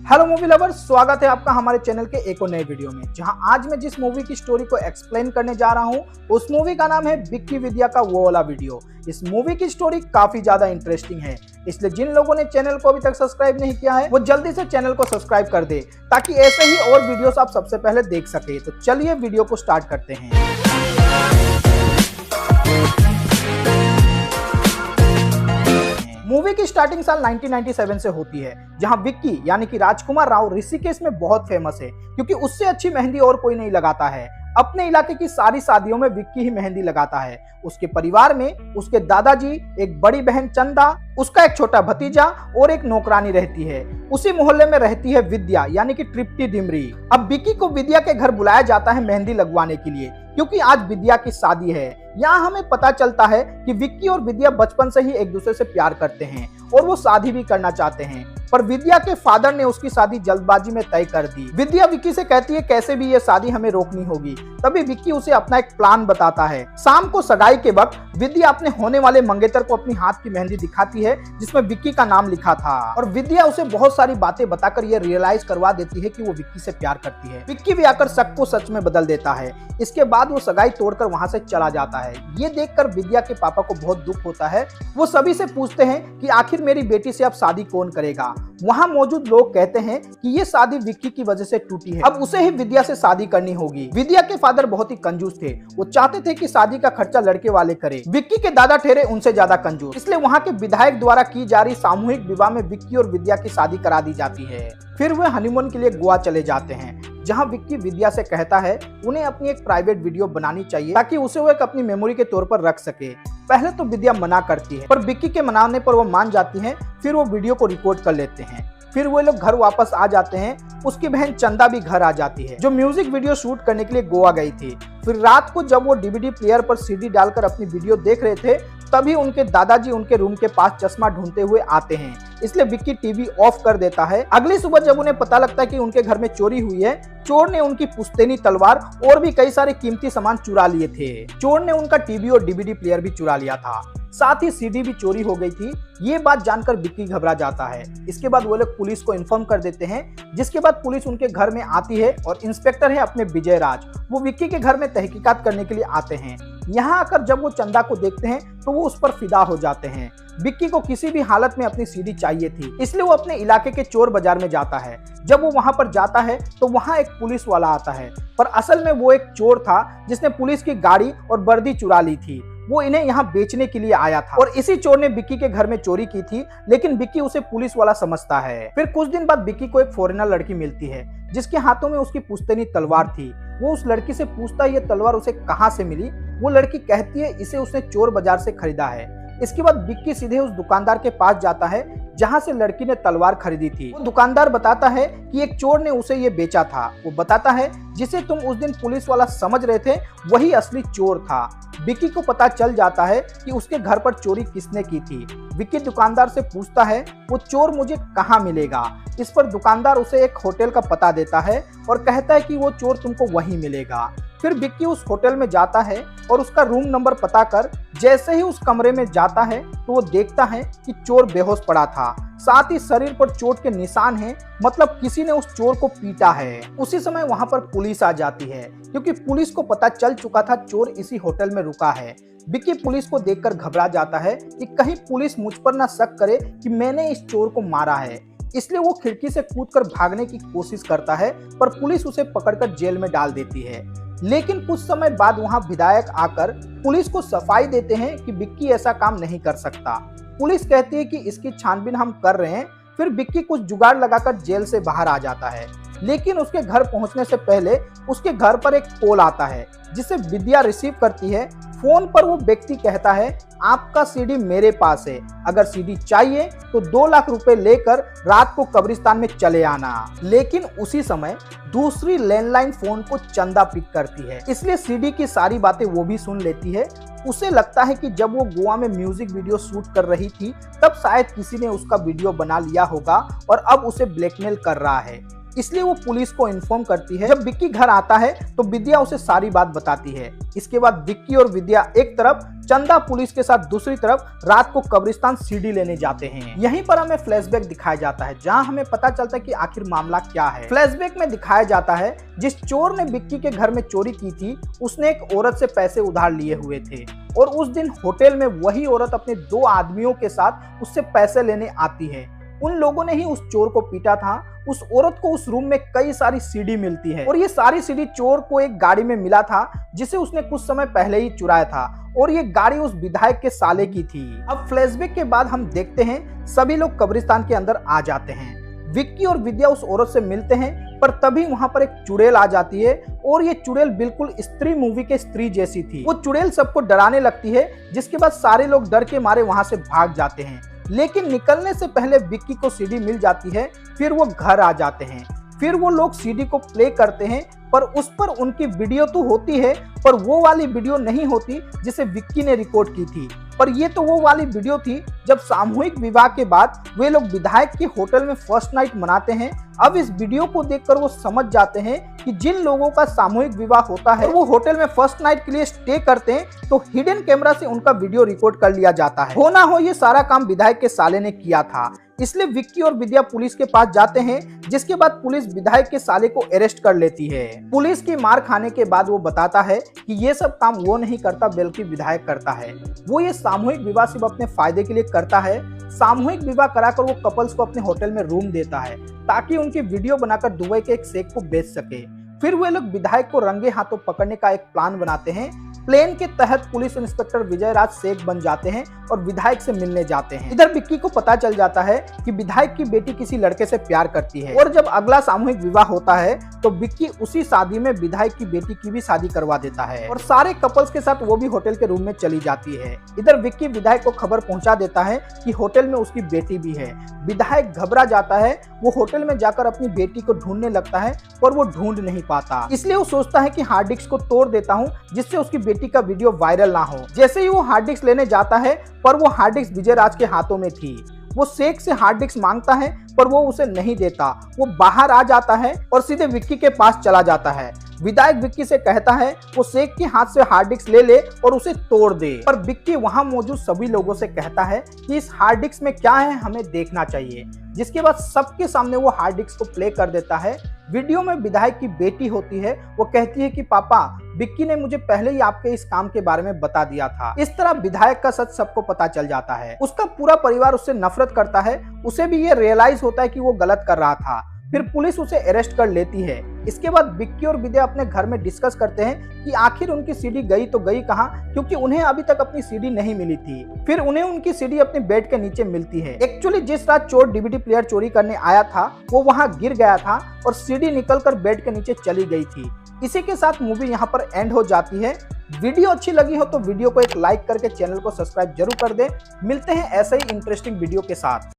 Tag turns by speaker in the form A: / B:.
A: Hello movie lovers, स्वागत है आपका हमारे चैनल के एक और नए वीडियो में। जहां आज मैं जिस मूवी की स्टोरी को एक्सप्लेन करने जा रहा हूं उस मूवी का नाम है विक्की विद्या का वो वाला वीडियो। इस मूवी की स्टोरी काफी ज्यादा इंटरेस्टिंग है, इसलिए जिन लोगों ने चैनल को अभी तक सब्सक्राइब नहीं किया है वो जल्दी से चैनल को सब्सक्राइब कर दे ताकि ऐसे ही और वीडियोस आप सबसे पहले देख सके। तो चलिए वीडियो को स्टार्ट करते हैं। मूवी की स्टार्टिंग साल 1997 से होती है, जहां विक्की यानी कि राजकुमार राव ऋषिकेश में बहुत फेमस है क्योंकि उससे अच्छी मेहंदी और कोई नहीं लगाता है। अपने इलाके की सारी शादियों में विक्की ही मेहंदी लगाता है। उसके परिवार में उसके दादाजी, एक बड़ी बहन चंदा, उसका एक छोटा भतीजा और एक नौकरानी रहती है। उसी मोहल्ले में रहती है विद्या यानी कि तृप्ति डिमरी। अब विक्की को विद्या के घर बुलाया जाता है मेहंदी लगवाने के लिए क्योंकि आज विद्या की शादी है। यहाँ हमें पता चलता है कि विक्की और विद्या बचपन से ही एक दूसरे से प्यार करते हैं और वो शादी भी करना चाहते हैं, पर विद्या के फादर ने उसकी शादी जल्दबाजी में तय कर दी। विद्या विक्की से कहती है कैसे भी ये शादी हमें रोकनी होगी। तभी विक्की उसे अपना एक प्लान बताता है। शाम को सगाई के वक्त विद्या अपने होने वाले मंगेतर को अपनी हाथ की मेहंदी दिखाती है जिसमें विक्की का नाम लिखा था, और विद्या उसे बहुत सारी बातें बताकर ये रियलाइज करवा देती है कि वो विक्की से प्यार करती है। विक्की भी आकर शक को सच में बदल देता है। इसके बाद वो सगाई तोड़कर वहां से चला जाता है। ये देखकर विद्या के पापा को बहुत दुख होता है। वो सभी से पूछते हैं कि आखिर मेरी बेटी से अब शादी कौन करेगा। वहां मौजूद लोग कहते हैं कि ये शादी विक्की की वजह से टूटी है, अब उसे ही विद्या से शादी करनी होगी। विद्या के फादर बहुत ही कंजूस थे, वो चाहते थे कि शादी का खर्चा लड़के वाले करे। विक्की के दादा ठहरे उनसे ज्यादा कंजूस, इसलिए वहां के विधायक द्वारा की जा रही सामूहिक विवाह में विक्की और विद्या की शादी करा दी जाती है। फिर वे हनीमून के लिए गोवा चले जाते हैं, जहां विक्की विद्या से कहता है उन्हें अपनी एक प्राइवेट वीडियो बनानी चाहिए ताकि उसे वो एक अपनी मेमोरी के तौर पर रख सके। पहले तो विद्या मना करती है, पर विक्की के मनाने पर वो मान जाती है। फिर वो वीडियो को रिकॉर्ड कर लेते हैं। फिर वो लोग घर वापस आ जाते हैं। उसकी बहन चंदा भी घर आ जाती है, जो म्यूजिक वीडियो शूट करने के लिए गोवा गई थी। फिर रात को जब वो डीवीडी प्लेयर पर सीडी डालकर अपनी वीडियो देख रहे थे, तभी उनके दादाजी उनके रूम के पास चश्मा ढूंढते हुए आते हैं, इसलिए विक्की टीवी ऑफ कर देता है। अगली सुबह जब उन्हें पता लगता है कि उनके घर में चोरी हुई है, चोर ने उनकी पुश्तैनी तलवार और भी कई सारे कीमती सामान चुरा लिए थे। चोर ने उनका टीवी और डीवीडी प्लेयर भी चुरा लिया था, साथ ही सीडी भी चोरी हो गई थी। ये बात जानकर विक्की घबरा जाता है। इसके बाद वो लोग पुलिस को इन्फॉर्म कर देते हैं, जिसके बाद पुलिस उनके घर में आती है और इंस्पेक्टर है अपने विजय राज, वो विक्की के घर में तहकीकात करने के लिए आते हैं। यहाँ आकर जब वो चंदा को देखते हैं तो वो उस पर फिदा हो जाते हैं। विक्की को किसी भी हालत में अपनी सीडी चाहिए थी, इसलिए वो अपने इलाके के चोर बाजार में जाता है। जब वो वहां पर जाता है तो वहां एक पुलिस वाला आता है, पर असल में वो एक चोर था जिसने पुलिस की गाड़ी और वर्दी चुरा ली थी। वो इन्हें यहाँ बेचने के लिए आया था और इसी चोर ने विक्की के घर में चोरी की थी, लेकिन विक्की उसे पुलिस वाला समझता है। फिर कुछ दिन बाद विक्की को एक फॉरेनर लड़की मिलती है जिसके हाथों में उसकी पुश्तैनी तलवार थी। वो उस लड़की से पूछता है ये तलवार उसे कहाँ से मिली। वो लड़की कहती है इसे उसने चोर बाजार से खरीदा है। इसके बाद विक्की सीधे उस दुकानदार के पास जाता है जहां से लड़की ने तलवार खरीदी थी। वो दुकानदार बताता है कि एक चोर ने उसे ये बेचा था। वो बताता है जिसे तुम उस दिन पुलिस वाला समझ रहे थे वही असली चोर था। विक्की को पता चल जाता है कि उसके घर पर चोरी किसने की थी। विक्की दुकानदार से पूछता है वो चोर मुझे कहाँ मिलेगा। इस पर दुकानदार उसे एक होटल का पता देता है और कहता है कि वो चोर तुमको वहीं मिलेगा। फिर विक्की उस होटल में जाता है और उसका रूम नंबर पता कर जैसे ही उस कमरे में जाता है तो वो देखता है कि चोर बेहोश पड़ा था, साथ ही शरीर पर चोट के निशान हैं, मतलब किसी ने उस चोर को पीटा है। उसी समय वहां पर पुलिस आ जाती है क्योंकि पुलिस को पता चल चुका था चोर इसी होटल में रुका है। विक्की पुलिस को देखकर घबरा जाता है कि कहीं पुलिस मुझ पर ना शक करे कि मैंने इस चोर को मारा है, इसलिए वो खिड़की से कूदकर भागने की कोशिश करता है, पर पुलिस उसे पकड़कर जेल में डाल देती है। लेकिन कुछ समय बाद वहां विधायक आकर पुलिस को सफाई देते हैं कि विक्की ऐसा काम नहीं कर सकता। पुलिस कहती है कि इसकी छानबीन हम कर रहे हैं। फिर विक्की कुछ जुगाड़ लगाकर जेल से बाहर आ जाता है, लेकिन उसके घर पहुंचने से पहले उसके घर पर एक कॉल आता है जिसे विद्या रिसीव करती है। फोन पर वो व्यक्ति कहता है आपका सीडी मेरे पास है, अगर सीडी चाहिए तो 2 लाख रुपए लेकर रात को कब्रिस्तान में चले आना। लेकिन उसी समय दूसरी लैंडलाइन फोन को चंदा पिक करती है, इसलिए सीडी की सारी बातें वो भी सुन लेती है। उसे लगता है कि जब वो गोवा में म्यूजिक वीडियो शूट कर रही थी तब शायद किसी ने उसका वीडियो बना लिया होगा और अब उसे ब्लैकमेल कर रहा है। इसलिए वो पुलिस को इन्फॉर्म करती है। जब विक्की घर आता है तो विद्या उसे सारी बात बताती है। इसके बाद विक्की और विद्या एक तरफ, चंदा पुलिस के साथ दूसरी तरफ रात को कब्रिस्तान सीडी लेने जाते हैं। यहीं पर हमें फ्लैशबैक दिखाया जाता है जहां हमें पता चलता है कि आखिर मामला क्या है। फ्लैशबैक में दिखाया जाता है जिस चोर ने विक्की के घर में चोरी की थी उसने एक औरत से पैसे उधार लिए हुए थे और उस दिन होटल में वही औरत अपने 2 आदमियों के साथ उससे पैसे लेने आती है। उन लोगों ने ही उस चोर को पीटा था। उस औरत को उस रूम में कई सारी सीडी मिलती है और ये सारी सीडी चोर को एक गाड़ी में मिला था जिसे उसने कुछ समय पहले ही चुराया था और ये गाड़ी उस विधायक के साले की थी। अब फ्लैशबैक के बाद हम देखते हैं सभी लोग कब्रिस्तान के अंदर आ जाते हैं। विक्की और विद्या उस औरत से मिलते हैं पर तभी वहां पर एक चुड़ैल आ जाती है और ये चुड़ैल बिल्कुल स्त्री मूवी के स्त्री जैसी थी। वो चुड़ैल सबको डराने लगती है जिसके बाद सारे लोग डर के मारे वहां से भाग जाते हैं। लेकिन निकलने से पहले विक्की को सीडी मिल जाती है। फिर वो घर आ जाते हैं। फिर वो लोग सीडी को प्ले करते हैं पर उस पर उनकी वीडियो तो होती है पर वो वाली वीडियो नहीं होती जिसे विक्की ने रिकॉर्ड की थी। पर ये तो वो वाली वीडियो थी जब सामूहिक विवाह के बाद वे लोग विधायक के होटल में फर्स्ट नाइट मनाते हैं। अब इस वीडियो को देखकर वो समझ जाते हैं कि जिन लोगों का सामूहिक विवाह होता है वो होटल में फर्स्ट नाइट के लिए स्टे करते हैं तो हिडन कैमरा से उनका वीडियो रिकॉर्ड कर लिया जाता है। हो ना हो ये सारा काम विधायक के साले ने किया था। इसलिए विक्की और विद्या पुलिस के पास जाते हैं जिसके बाद पुलिस विधायक के साले को अरेस्ट कर लेती है। पुलिस की मार खाने के बाद वो बताता है कि ये सब काम वो नहीं करता बल्कि विधायक करता है। वो ये सामूहिक विवाह सिर्फ अपने फायदे के लिए करता है। सामूहिक विवाह कराकर वो कपल्स को अपने होटल में रूम देता है ताकि उनकी वीडियो बनाकर दुबई के एक शेख को बेच सके। फिर वे लोग विधायक को रंगे हाथों पकड़ने का एक प्लान बनाते हैं। प्लान के तहत पुलिस इंस्पेक्टर विजय राज शेख बन जाते हैं और विधायक से मिलने जाते हैं। इधर विक्की को पता चल जाता है कि विधायक की बेटी किसी लड़के से प्यार करती है और जब अगला सामूहिक विवाह होता है तो विक्की उसी शादी में विधायक की बेटी की भी शादी करवा देता है और सारे कपल्स के साथ वो भी होटल के रूम में चली जाती है। इधर विक्की विधायक को खबर पहुंचा देता है कि होटल में उसकी बेटी भी है। विधायक घबरा जाता है। वो होटल में जाकर अपनी बेटी को ढूंढने लगता है पर वो ढूंढ नहीं पाता। इसलिए वो सोचता है कि हार्ड डिस्क को तोड़ देता हूँ जिससे उसकी बेटी का वीडियो वायरल ना हो। जैसे ही वो हार्ड डिस्क लेने जाता है पर वो हार्ड डिस्क विजय राज के हाथों में थी। वो शेख से हार्ड डिस्क मांगता है पर वो उसे नहीं देता। वो बाहर आ जाता है और सीधे विक्की के पास चला जाता है। विधायक विक्की से कहता है वो शेख के हाथ से हार्ड डिस्क ले ले और उसे तोड़ दे। पर विक्की वहां मौजूद सभी लोगों से कहता है कि इस हार्ड डिस्क में क्या है हमें देखना चाहिए। जिसके बाद सबके सामने वो हार्ड डिस्क को प्ले कर देता है। वीडियो में विधायक की बेटी होती है। वो कहती है कि पापा विक्की ने मुझे पहले ही आपके इस काम के बारे में बता दिया था। इस तरह विधायक का सच सबको पता चल जाता है। उसका पूरा परिवार उससे नफरत करता है। उसे भी ये रियलाइज होता है कि वो गलत कर रहा था। फिर पुलिस उसे अरेस्ट कर लेती है। इसके बाद विक्की और विद्या अपने घर में डिस्कस करते हैं कि आखिर उनकी सीडी गई तो गई कहां, क्योंकि उन्हें अभी तक अपनी सीडी नहीं मिली थी। फिर उन्हें उनकी सीडी अपने बेड के नीचे मिलती है। एक्चुअली जिस रात चोर डीवीडी प्लेयर चोरी करने आया था वो वहां गिर गया था और सीडी निकलकर बेड के नीचे चली गई थी। इसी के साथ मूवी यहाँ पर एंड हो जाती है। वीडियो अच्छी लगी हो तो वीडियो को एक लाइक करके चैनल को सब्सक्राइब जरूर कर दें। मिलते हैं ऐसे ही इंटरेस्टिंग वीडियो के साथ।